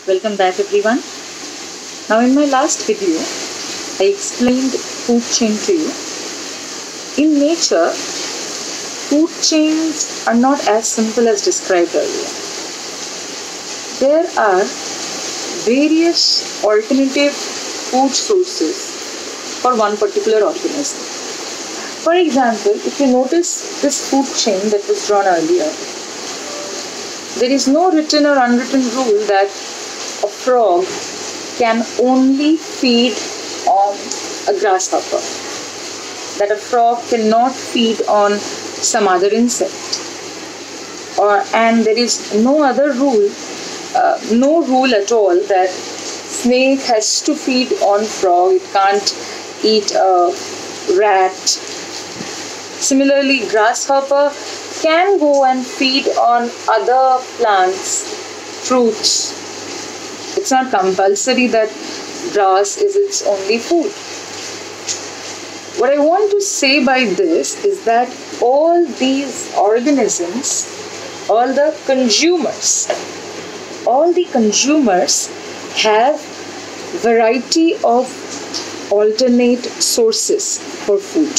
Welcome back everyone. Now in my last video, I explained food chain to you. In nature, food chains are not as simple as described earlier. There are various alternative food sources for one particular organism. For example, if you notice this food chain that was drawn earlier, there is no written or unwritten rule that a frog can only feed on a grasshopper, that a frog cannot feed on some other insect, and there is no other rule, no rule at all that snake has to feed on frog, it can't eat a rat. Similarly, grasshopper can go and feed on other plants, fruits. It's not compulsory that grass is its only food. What I want to say by this is that all these organisms, all the consumers have variety of alternate sources for food.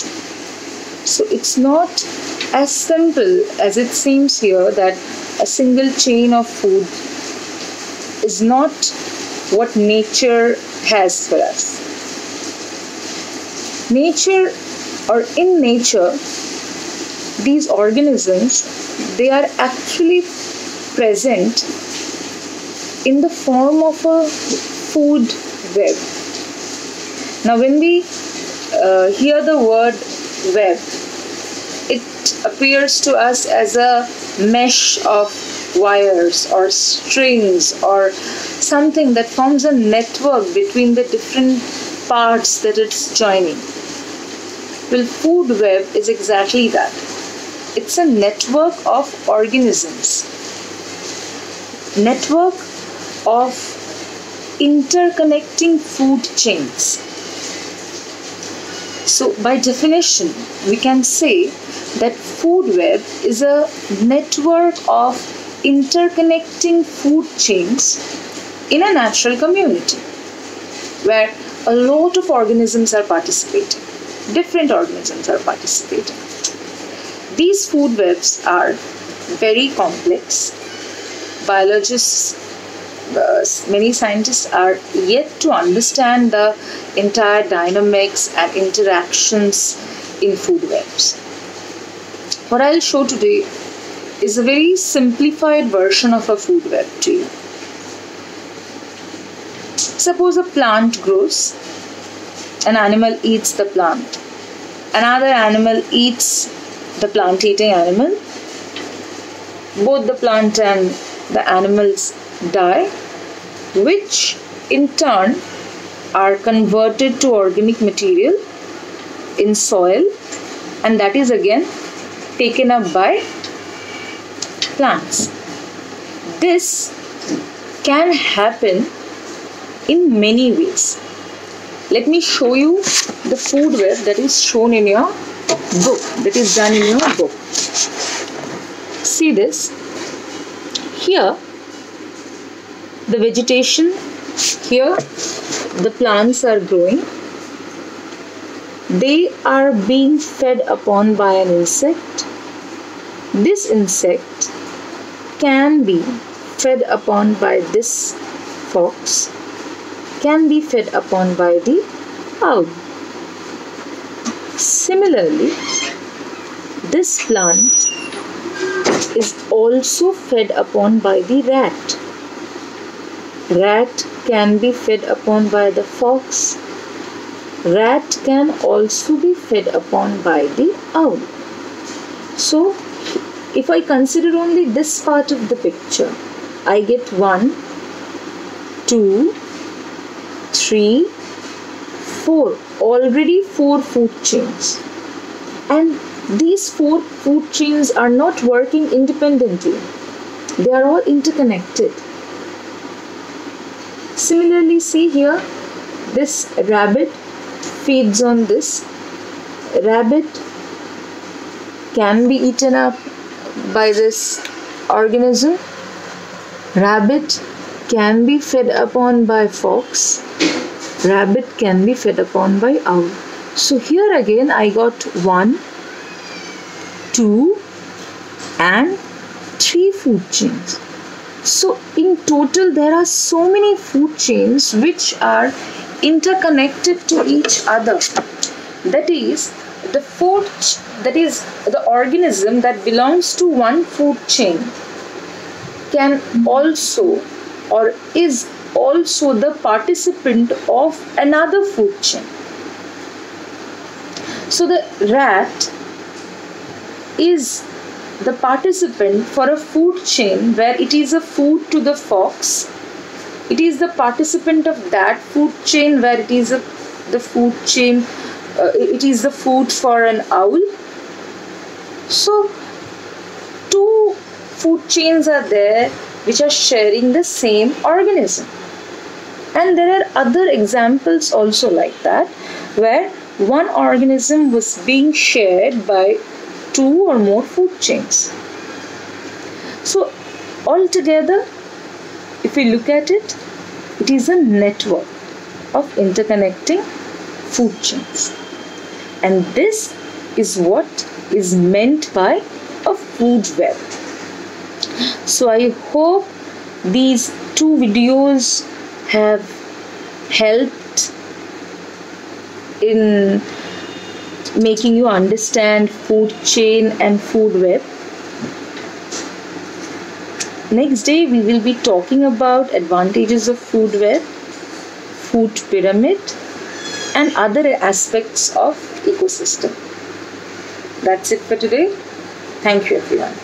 So it's not as simple as it seems here that a single chain of food is not what nature has for us. In nature, these organisms, they are actually present in the form of a food web. Now when we hear the word web, it appears to us as a mesh of wires or strings or something that forms a network between the different parts that it's joining. Well, food web is exactly that. It's a network of organisms, network of interconnecting food chains. So by definition, we can say that food web is a network of interconnecting food chains in a natural community where a lot of organisms are participating. Different organisms are participating. These food webs are very complex. Biologists, many scientists are yet to understand the entire dynamics and interactions in food webs. What I'll show today is a very simplified version of a food web to you. Suppose a plant grows, an animal eats the plant, another animal eats the plant-eating animal, both the plant and the animals die, which in turn are converted to organic material in soil, and that is again taken up by plants. This can happen in many ways. Let me show you the food web that is shown in your book, that is done in your book. See this. Here, the vegetation, here the plants are growing. They are being fed upon by an insect. This insect can be fed upon by this fox, can be fed upon by the owl. Similarly, this plant is also fed upon by the rat. Rat can be fed upon by the fox. Rat can also be fed upon by the owl. So, if I consider only this part of the picture, I get 1, 2, 3, 4. Already 4 food chains. And these 4 food chains are not working independently. They are all interconnected. Similarly, see here, this rabbit feeds on this. Rabbit can be eaten up by this organism. Rabbit can be fed upon by fox, rabbit can be fed upon by owl. So here again I got 1, 2 and 3 food chains. So in total there are so many food chains which are interconnected to each other. That is the organism that belongs to one food chain can also or is also the participant of another food chain. So the rat is the participant for a food chain where it is a food to the fox. It is the participant of that food chain where it is the food for an owl. So 2 food chains are there which are sharing the same organism. And there are other examples also like that, where one organism was being shared by 2 or more food chains. So altogether, if we look at it, it is a network of interconnecting food chains. And this is what is meant by a food web. So I hope these 2 videos have helped in making you understand food chain and food web. Next day we will be talking about advantages of food web, food pyramid and other aspects of ecosystem. That's it for today. Thank you everyone.